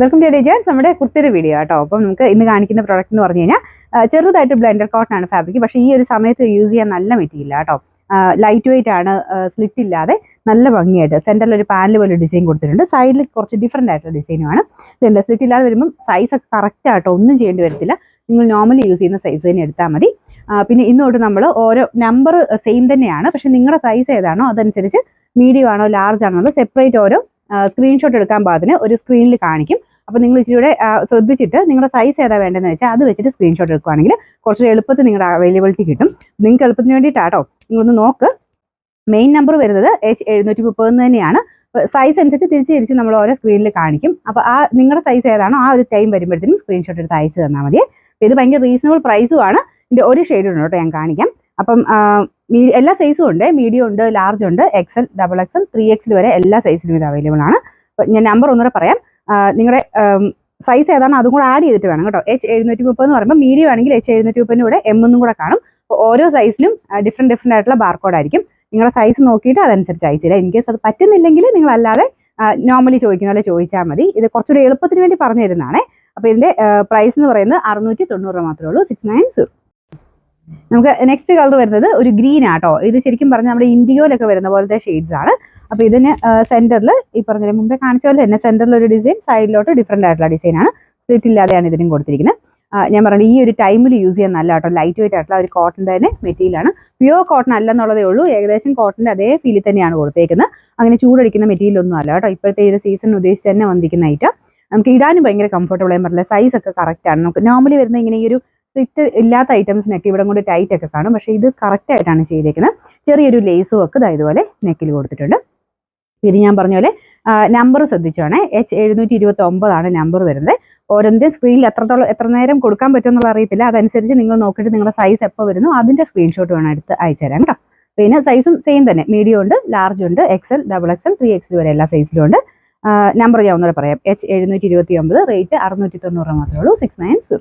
Welcome to ഡിജാൻസ്. നമ്മുടെ കുർത്തിയുടെ video കേട്ടോ. അപ്പം നമുക്ക് ഇന്ന് കാണിക്കുന്ന പ്രോഡക്റ്റ് എന്ന് പറഞ്ഞു കഴിഞ്ഞാൽ ചെറുതായിട്ട് ബ്ലെൻഡർ കോട്ടൺ ആണ് ഫാബ്രിക്. പക്ഷേ ഈ ഒരു സമയത്ത് യൂസ് ചെയ്യാൻ നല്ല മെറ്റീരിയൽ കേട്ടോ. ലൈറ്റ് വെയിറ്റ് ആണ്, സ്ലിറ്റ് ഇല്ലാതെ നല്ല ഭംഗിയായിട്ട് സെൻറ്ററിൽ ഒരു പാനൽ പോലെ ഡിസൈൻ കൊടുത്തിട്ടുണ്ട്. സൈഡിൽ കുറച്ച് ഡിഫറെൻ്റ് ആയിട്ടുള്ള ഡിസൈനുമാണ്. ഇതുണ്ട്, സ്ലിറ്റ് ഇല്ലാതെ വരുമ്പം സൈസ് ഒക്കെ കറക്റ്റ് ആട്ടോ, ഒന്നും ചെയ്യേണ്ടി വരത്തില്ല. നിങ്ങൾ നോർമലി യൂസ് ചെയ്യുന്ന സൈസ് തന്നെ എടുത്താൽ മതി. പിന്നെ ഇന്നോട്ട് നമ്മൾ ഓരോ നമ്പർ സെയിം തന്നെയാണ്, പക്ഷെ നിങ്ങളുടെ സൈസ് ഏതാണോ അതനുസരിച്ച് മീഡിയം ആണോ ലാർജ് ആണോ സെപ്പറേറ്റ് ഓരോ സ്ക്രീൻഷോട്ട് എടുക്കാൻ പാകത്തിന് ഒരു സ്ക്രീനിൽ കാണിക്കും. അപ്പോൾ നിങ്ങൾ ഇച്ചിരിയുടെ ശ്രദ്ധിച്ചിട്ട് നിങ്ങളുടെ സൈസ് ഏതാ വേണ്ടതെന്ന് വെച്ചാൽ അത് വെച്ചിട്ട് സ്ക്രീൻഷോട്ട് എടുക്കുകയാണെങ്കിൽ കുറച്ച് എളുപ്പത്തിൽ നിങ്ങളുടെ അവൈലബിലിറ്റി കിട്ടും. നിങ്ങൾക്ക് എളുപ്പത്തിന് വേണ്ടിയിട്ടാട്ടോ. നിങ്ങളൊന്ന് നോക്ക്. മെയിൻ നമ്പർ വരുന്നത് H730 തന്നെയാണ്. സൈസ് അനുസരിച്ച് തിരിച്ച് നമ്മൾ ഓരോ സ്ക്രീനിൽ കാണിക്കും. അപ്പോൾ നിങ്ങളുടെ സൈസ് ഏതാണോ ആ ഒരു ടൈം വരുമ്പോഴത്തേനും സ്ക്രീൻഷോട്ട് എടുത്ത് അയച്ചു തന്നാൽ മതി. ഇത് ഭയങ്കര റീസണബിൾ പ്രൈസുമാണ്. ഇതിൻ്റെ ഒരു ഷെയ്ഡ് ഉണ്ട് കേട്ടോ, ഞാൻ കാണിക്കാം. അപ്പം എല്ലാ സൈസും ഉണ്ട്. മീഡിയം ഉണ്ട്, ലാർജ് ഉണ്ട്, XL, XXL, 3XL വരെ എല്ലാ സൈസിലും ഇത് അവൈലബിൾ ആണ്. ഞാൻ നമ്പർ ഒന്നുകൂടെ പറയാം. നിങ്ങളുടെ സൈസ് ഏതാണ് അതും കൂടെ ആഡ് ചെയ്തിട്ട് വേണം കേട്ടോ. H730 എന്ന് പറയുമ്പോൾ മീഡിയം ആണെങ്കിൽ H730 കൂടെ M എന്നും കൂടെ കാണും. അപ്പോൾ ഓരോ സൈസിലും ഡിഫറെൻ്റ് ആയിട്ടുള്ള ബാർകോഡ് ആയിരിക്കും. നിങ്ങളുടെ സൈസ് നോക്കിയിട്ട് അതനുസരിച്ച് അയച്ചില്ല. ഇൻ കേസ് അത് പറ്റുന്നില്ലെങ്കിൽ നിങ്ങൾ അല്ലാതെ നോർമലി ചോദിക്കുന്ന പോലെ ചോദിച്ചാൽ മതി. ഇത് കുറച്ചുകൂടി എളുപ്പത്തിന് വേണ്ടി പറഞ്ഞു തരുന്നതാണേ. അപ്പോൾ ഇതിൻ്റെ പ്രൈസ് എന്ന് പറയുന്നത് 690 മാത്രമേ ഉള്ളൂ, 690. നമുക്ക് നെക്സ്റ്റ് കളർ വരുന്നത് ഒരു ഗ്രീൻ ആട്ടോ. ഇത് ശരിക്കും പറഞ്ഞാൽ നമ്മുടെ ഇൻഡിഗോയിലൊക്കെ വരുന്ന പോലത്തെ ഷെയ്ഡ്സ് ആണ്. അപ്പോൾ ഇതിന് സെൻറ്ററിൽ ഈ പറഞ്ഞ മുമ്പേ കാണിച്ച പോലെ തന്നെ സെൻറ്ററിൽ ഒരു ഡിസൈൻ, സൈഡിലോട്ട് ഡിഫറെൻ്റ് ആയിട്ടുള്ള ഡിസൈനാണ്. സ്ലിറ്റ് ഇല്ലാതെയാണ് ഇതിനും കൊടുത്തിരിക്കുന്നത്. ഞാൻ പറഞ്ഞത് ഈ ഒരു ടൈമിൽ യൂസ് ചെയ്യാൻ നല്ല കേട്ടോ. ലൈറ്റ് വെയിറ്റ് ആയിട്ടുള്ള ഒരു കോട്ടൻ്റെ തന്നെ മെറ്റീരിയലാണ്. പ്യുവർ കോട്ടൺ അല്ലെന്നുള്ളതേ ഉള്ളൂ. ഏകദേശം കോട്ടൻ്റെ അതേ ഫീലിൽ തന്നെയാണ് കൊടുത്തേക്കുന്നത്. അങ്ങനെ ചൂടടിക്കുന്ന മെറ്റീരിയൽ ഒന്നും അല്ല കേട്ടോ. ഇപ്പോഴത്തെ ഈ ഒരു സീസൺ ഉദ്ദേശിച്ച് തന്നെ വന്നിരിക്കുന്ന ഐറ്റം. നമുക്ക് ഇടാനും ഭയങ്കര കംഫർട്ടബിൾ ആയി പറഞ്ഞില്ല. സൈസ് ഒക്കെ കറക്റ്റ് ആണ്. നമുക്ക് നോർമലി വരുന്ന ഇങ്ങനെ ഈ ഒരു സ്ലിറ്റ് ഇല്ലാത്ത ഐറ്റംസിനൊക്കെ ഇവിടെ കൊണ്ട് ടൈറ്റ് ഒക്കെ കാണും. പക്ഷേ ഇത് കറക്റ്റ് ആയിട്ടാണ് ചെയ്തേക്കുന്നത്. ചെറിയൊരു ലേസും ഒക്കെ ഇതുപോലെ നെക്കിൽ കൊടുത്തിട്ടുണ്ട്. ഇത് ഞാൻ പറഞ്ഞ പോലെ നമ്പർ ശ്രദ്ധിച്ചോണേ. H729 ആണ് നമ്പർ വരുന്നത്. ഓരോന്നിൻ്റെ സ്ക്രീനിൽ എത്ര നേരം കൊടുക്കാൻ പറ്റുമെന്നുള്ള അറിയത്തില്ല. അതനുസരിച്ച് നിങ്ങൾ നോക്കിയിട്ട് നിങ്ങളുടെ സൈസ് എപ്പോൾ വരുന്നു അതിൻ്റെ സ്ക്രീൻഷോട്ട് വേണം എടുത്ത് അയച്ചു തരാം കേട്ടോ. പിന്നെ സൈസും സെയിം തന്നെ. മീഡിയം ഉണ്ട്, ലാർജ് ഉണ്ട്, XL, XXL, 3XL വരെ എല്ലാ സൈസിലും ഉണ്ട്. നമ്പർ ഞാൻ ഒന്നുകൂടെ പറയാം. H729, റേറ്റ് 690 മാത്രമേ ഉള്ളൂ, 690.